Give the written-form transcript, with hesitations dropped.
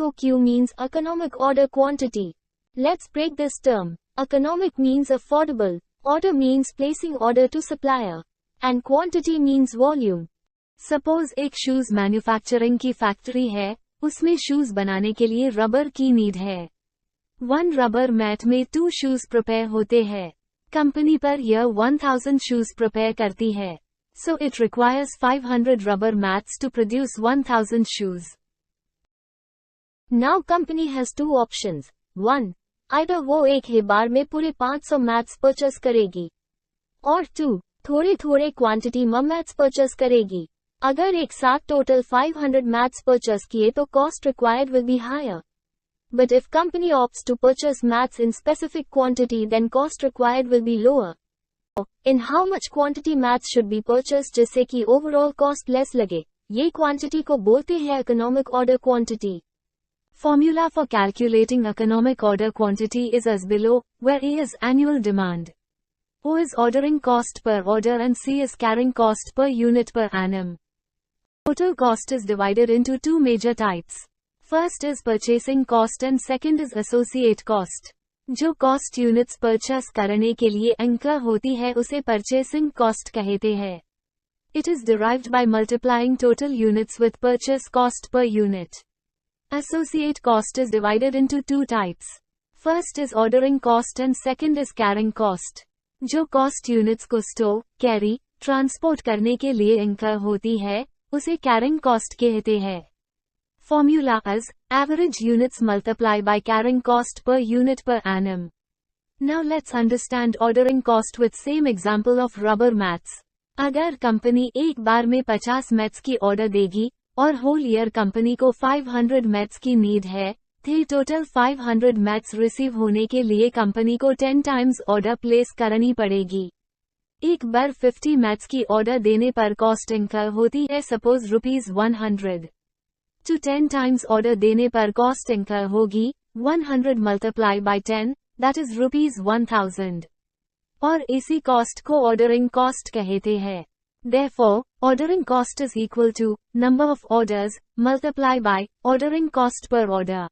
EOQ means economic order quantity. Let's break this term. Economic means affordable, order means placing order to supplier, and quantity means volume. Suppose एक shoes manufacturing की factory है, उसमें shoes बनाने के लिए rubber की need है। 1 rubber mat में 2 शूज प्रिपेयर होते हैं। कंपनी पर यह 1000 शूज प्रिपेयर करती है। So it requires 500 rubber mats to produce 1000 shoes. Now company has 2 options. 1. Either वो एक ही बार में पूरे 500 मैट्स परचेस करेगी, और 2. थोड़े क्वांटिटी में मैट्स परचेस करेगी। अगर एक साथ टोटल 500 मैट्स परचेस किए तो cost required will be higher. But if company opts to purchase mats in specific quantity, then cost required will be lower. In how much quantity mats should be purchased जिससे कि overall cost less लगे, ये quantity को बोलते हैं economic order quantity. Formula for calculating economic order quantity is as below, where A is annual demand, O is ordering cost per order and C is carrying cost per unit per annum. Total cost is divided into 2 major types. First is purchasing cost and second is associate cost. जो cost units purchase करने के लिए incur होती है उसे purchasing cost कहते हैं. It is derived by multiplying total units with purchase cost per unit. Associate cost is divided into 2 types. First is ordering cost and second is carrying cost. जो cost units को store, carry, transport करने के लिए incur होती है, उसे carrying cost कहते हैं. Formula is average units multiplied by carrying cost per unit per annum. Now let's understand ordering cost with same example of rubber mats. अगर कंपनी एक बार में 50 मैट्स की ऑर्डर देगी और होल ईयर कंपनी को 500 mats की नीड है, तो टोटल 500 मैट्स रिसीव होने के लिए कंपनी को 10 टाइम्स ऑर्डर प्लेस करनी पड़ेगी. एक बार 50 मैट्स की ऑर्डर देने पर कॉस्ट इंकर होती है सपोज ₹100. To 10 times ऑर्डर देने पर कॉस्ट इंकर होगी 100 मल्टीप्लाई बाय 10, that is ₹1000. और इसी कॉस्ट को ऑर्डरिंग कॉस्ट कहते हैं. Therefore, ordering cost is equal to number of orders multiplied by ordering cost per order.